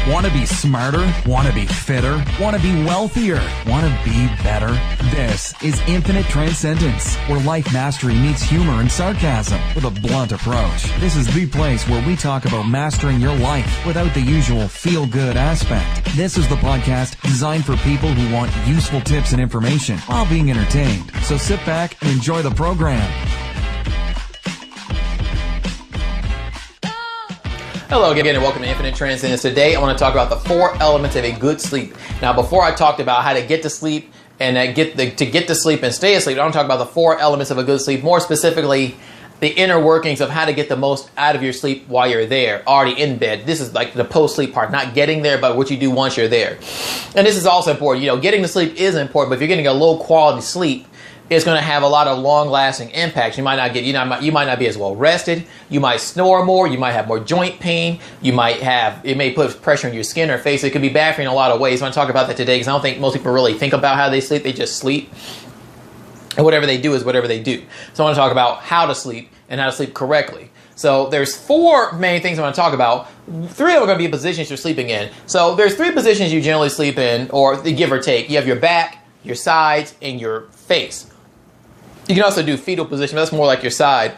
Want to be smarter? Want to be fitter? Want to be wealthier? Want to be better? This is Infinite Transcendence, where life mastery meets humor and sarcasm with a blunt approach. This is the place where we talk about mastering your life without the usual feel-good aspect. This is the podcast designed for people who want useful tips and information while being entertained. So sit back and enjoy the program. Hello again and welcome to Infinite Transcendence. Today I want to talk about the 4 elements of a good sleep. Now before I talked about how to get to sleep and get to sleep and stay asleep, I want to talk about the 4 elements of a good sleep, more specifically the inner workings of how to get the most out of your sleep while you're there, already in bed. This is like the post-sleep part, not getting there, but what you do once you're there. And this is also important. You know, getting to sleep is important, but if you're getting a low quality sleep, it's going to have a lot of long-lasting impacts. You might not get, you might not be as well rested. You might snore more. You might have more joint pain. It may put pressure on your skin or face. It could be bad for you in a lot of ways. I want to talk about that today because I don't think most people really think about how they sleep. They just sleep. And whatever they do is whatever they do. So I want to talk about how to sleep and how to sleep correctly. So there's 4 main things I want to talk about. 3 of them are going to be positions you're sleeping in. So there's 3 positions you generally sleep in, or give or take. You have your back, your sides, and your face. You can also do fetal position. That's more like your side.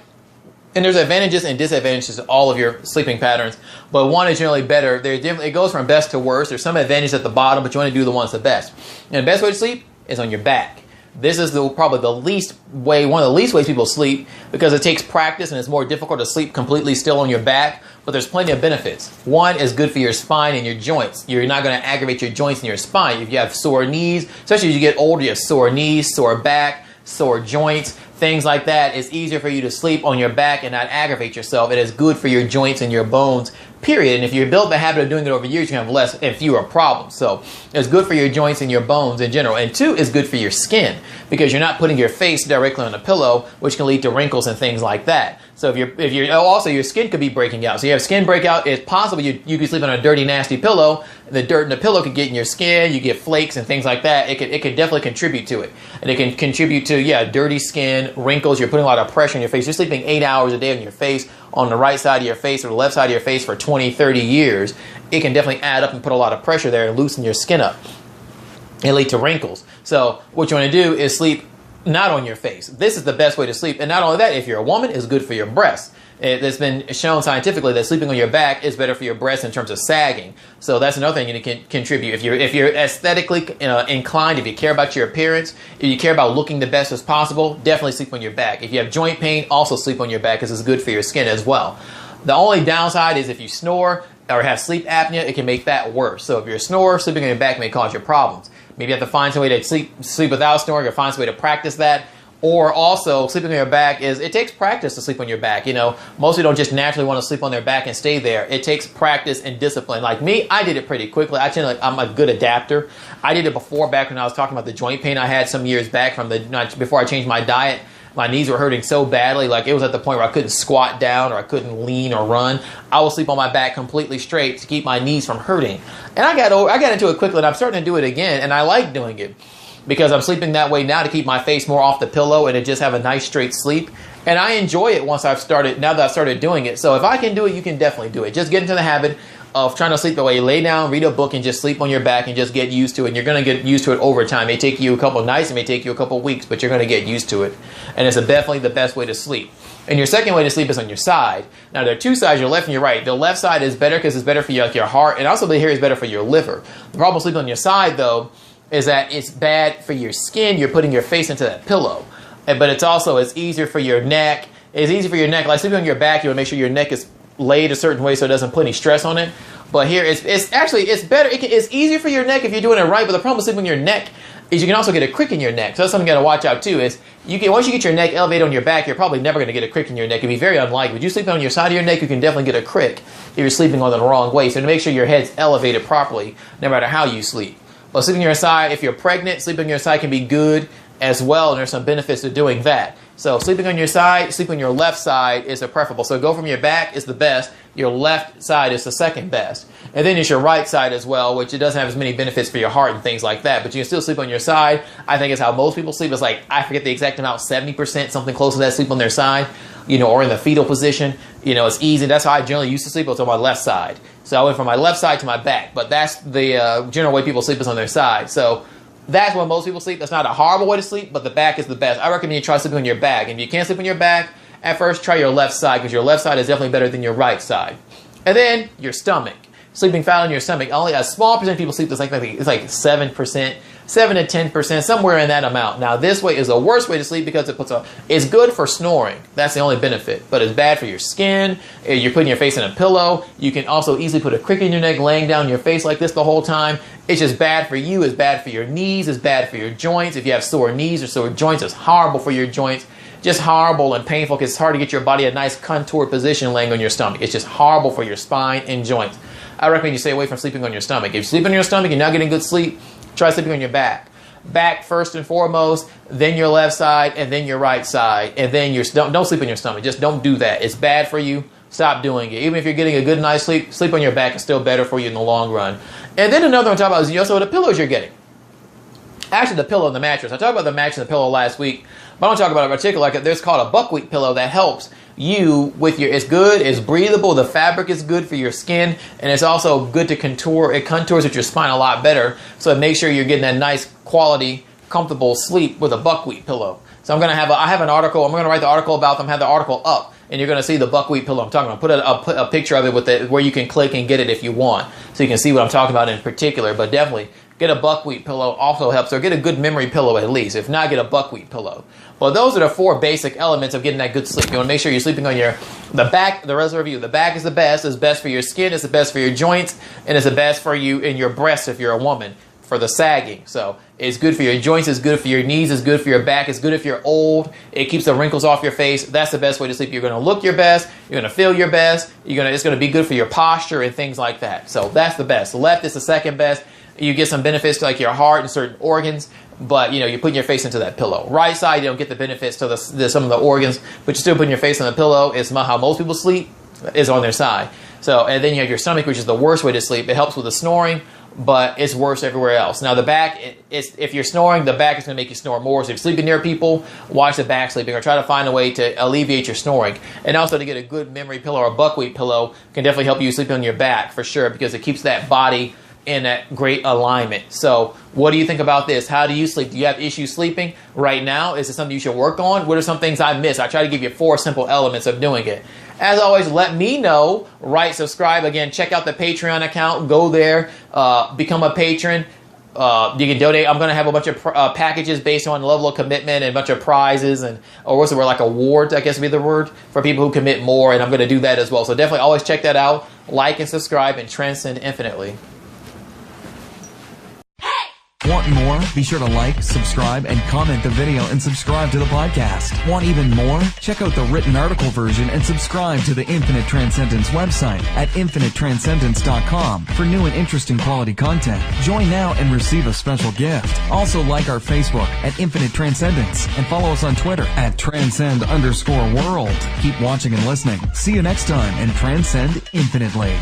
And there's advantages and disadvantages to all of your sleeping patterns. But one is generally better. It goes from best to worst. There's some advantages at the bottom, but you want to do the ones the best. And the best way to sleep is on your back. This is probably one of the least ways people sleep because it takes practice and it's more difficult to sleep completely still on your back. But there's plenty of benefits. One is good for your spine and your joints. You're not going to aggravate your joints and your spine. If you have sore knees, especially as you get older, you have sore knees, sore back, sore joints, things like that. It's easier for you to sleep on your back and not aggravate yourself. It is good for your joints and your bones, period. And if you build the habit of doing it over years, you can have less and fewer problems. So it's good for your joints and your bones in general. And 2 is good for your skin because you're not putting your face directly on the pillow, which can lead to wrinkles and things like that. So if you're also your skin could be breaking out. So you have skin breakout. It's possible you could sleep on a dirty, nasty pillow. The dirt in the pillow could get in your skin. You get flakes and things like that. It could definitely contribute to it. And it can contribute to, dirty skin, wrinkles. You're putting a lot of pressure on your face. You're sleeping 8 hours a day on your face, on the right side of your face or the left side of your face for 20, 30 years. It can definitely add up and put a lot of pressure there and loosen your skin up and lead to wrinkles. So what you want to do is sleep not on your face. This is the best way to sleep. And not only that, if you're a woman, it's good for your breasts. It's been shown scientifically that sleeping on your back is better for your breasts in terms of sagging. So that's another thing you can contribute. If you're aesthetically inclined, if you care about your appearance, if you care about looking the best as possible, definitely sleep on your back. If you have joint pain, also sleep on your back because it's good for your skin as well. The only downside is if you snore or have sleep apnea, it can make that worse. So if you're a snorer, sleeping on your back may cause you problems. Maybe you have to find some way to sleep without snoring or find some way to practice that. Or also, sleeping on your back it takes practice to sleep on your back. Most people don't just naturally want to sleep on their back and stay there. It takes practice and discipline. Like me, I did it pretty quickly. I'm a good adapter. I did it before, back when I was talking about the joint pain I had some years back before I changed my diet. My knees were hurting so badly, like it was at the point where I couldn't squat down or I couldn't lean or run. I would sleep on my back completely straight to keep my knees from hurting. And I got into it quickly, and I'm starting to do it again, and I like doing it because I'm sleeping that way now to keep my face more off the pillow and to just have a nice straight sleep. And I enjoy it now that I've started doing it. So if I can do it, you can definitely do it. Just get into the habit of trying to sleep the way you lay down, read a book, and just sleep on your back and just get used to it. And you're going to get used to it over time. It may take you a couple of nights, it may take you a couple of weeks, but you're going to get used to it. And it's definitely the best way to sleep. And your second way to sleep is on your side. Now, there are 2 sides, your left and your right. The left side is better because it's better for your heart, and also here is better for your liver. The problem with sleeping on your side, though, is that it's bad for your skin. You're putting your face into that pillow. But it's easier for your neck. It's easy for your neck. Like sleeping on your back, you want to make sure your neck is laid a certain way so it doesn't put any stress on it. But here, it's better. It's easier for your neck if you're doing it right. But the problem with sleeping on your neck is you can also get a crick in your neck. So that's something you got to watch out too. Once you get your neck elevated on your back, you're probably never going to get a crick in your neck. It'd be very unlikely. But you sleep on your side of your neck, you can definitely get a crick if you're sleeping on the wrong way. So to make sure your head's elevated properly, no matter how you sleep. But sleeping on your side, if you're pregnant, sleeping on your side can be good as well, and there's some benefits to doing that. So sleeping on your side, sleeping on your left side is the preferable. So go from your back is the best, your left side is the second best. And then it's your right side as well, which it doesn't have as many benefits for your heart and things like that, but you can still sleep on your side. I think it's how most people sleep. It's like, I forget the exact amount, 70%, something close to that, sleep on their side, or in the fetal position. It's easy. That's how I generally used to sleep. I was on my left side. So I went from my left side to my back, but that's the general way people sleep is on their side. So that's when most people sleep. That's not a horrible way to sleep, but the back is the best. I recommend you try sleeping on your back. And if you can't sleep on your back, at first try your left side, because your left side is definitely better than your right side. And then your stomach. Sleeping flat on your stomach. Only a small percent of people sleep this, it's like 7%, 7 to 10%, somewhere in that amount. Now this way is the worst way to sleep because it's good for snoring. That's the only benefit. But it's bad for your skin. You're putting your face in a pillow. You can also easily put a crick in your neck, laying down your face like this the whole time. It's just bad for you. It's bad for your knees. It's bad for your joints. If you have sore knees or sore joints, it's horrible for your joints. Just horrible and painful because it's hard to get your body a nice contoured position laying on your stomach. It's just horrible for your spine and joints. I recommend you stay away from sleeping on your stomach. If you sleep on your stomach, you're not getting good sleep, try sleeping on your back. Back first and foremost, then your left side, and then your right side, and then don't sleep on your stomach. Just don't do that. It's bad for you. Stop doing it. Even if you're getting a good night's sleep, sleep on your back is still better for you in the long run. And then another one to talk about is also the pillows you're getting. Actually, the pillow and the mattress. I talked about the mattress and the pillow last week, but I don't talk about it in particular. Like there's called a buckwheat pillow that helps you with your, it's good, it's breathable, the fabric is good for your skin, and it's also good to contour. It contours with your spine a lot better, so it makes sure you're getting that nice quality, comfortable sleep with a buckwheat pillow. So I have an article, I'm going to write the article about them, have the article up, and you're going to see the buckwheat pillow I'm talking about. I'll put a picture of it with it where you can click and get it if you want, so you can see what I'm talking about in particular, but definitely get a buckwheat pillow also helps, or get a good memory pillow at least. If not, get a buckwheat pillow. Well, those are the 4 basic elements of getting that good sleep. You want to make sure you're sleeping on the back. The rest of you, the back is the best. It's best for your skin. It's the best for your joints, and it's the best for you in your breasts if you're a woman for the sagging. So it's good for your joints. It's good for your knees. It's good for your back. It's good if you're old. It keeps the wrinkles off your face. That's the best way to sleep. You're going to look your best. You're going to feel your best. It's going to be good for your posture and things like that. So that's the best. Left is the second best. You get some benefits to like your heart and certain organs, but you're putting your face into that pillow. Right side, you don't get the benefits to some of the organs, but you're still putting your face on the pillow. It's how most people sleep, is on their side. So, and then you have your stomach, which is the worst way to sleep. It helps with the snoring, but it's worse everywhere else. Now the back, if you're snoring, the back is going to make you snore more. So if you're sleeping near people, watch the back sleeping, or try to find a way to alleviate your snoring. And also to get a good memory pillow or a buckwheat pillow can definitely help you sleep on your back for sure, because it keeps that body in that great alignment. So what do you think about this? How do you sleep? Do you have issues sleeping right now? Is it something you should work on? What are some things I miss? I try to give you 4 simple elements of doing it. As always, let me know. Subscribe. Again, check out the Patreon account. Go there. Become a patron. You can donate. I'm going to have a bunch of packages based on level of commitment and a bunch of prizes or what's the word, like awards, I guess would be the word, for people who commit more, and I'm going to do that as well. So definitely always check that out. Like and subscribe and transcend infinitely. Want more? Be sure to like, subscribe, and comment the video and subscribe to the podcast. Want even more? Check out the written article version and subscribe to the Infinite Transcendence website at infinitetranscendence.com for new and interesting quality content. Join now and receive a special gift. Also like our Facebook at Infinite Transcendence and follow us on Twitter at transcend_world. Keep watching and listening. See you next time and transcend infinitely.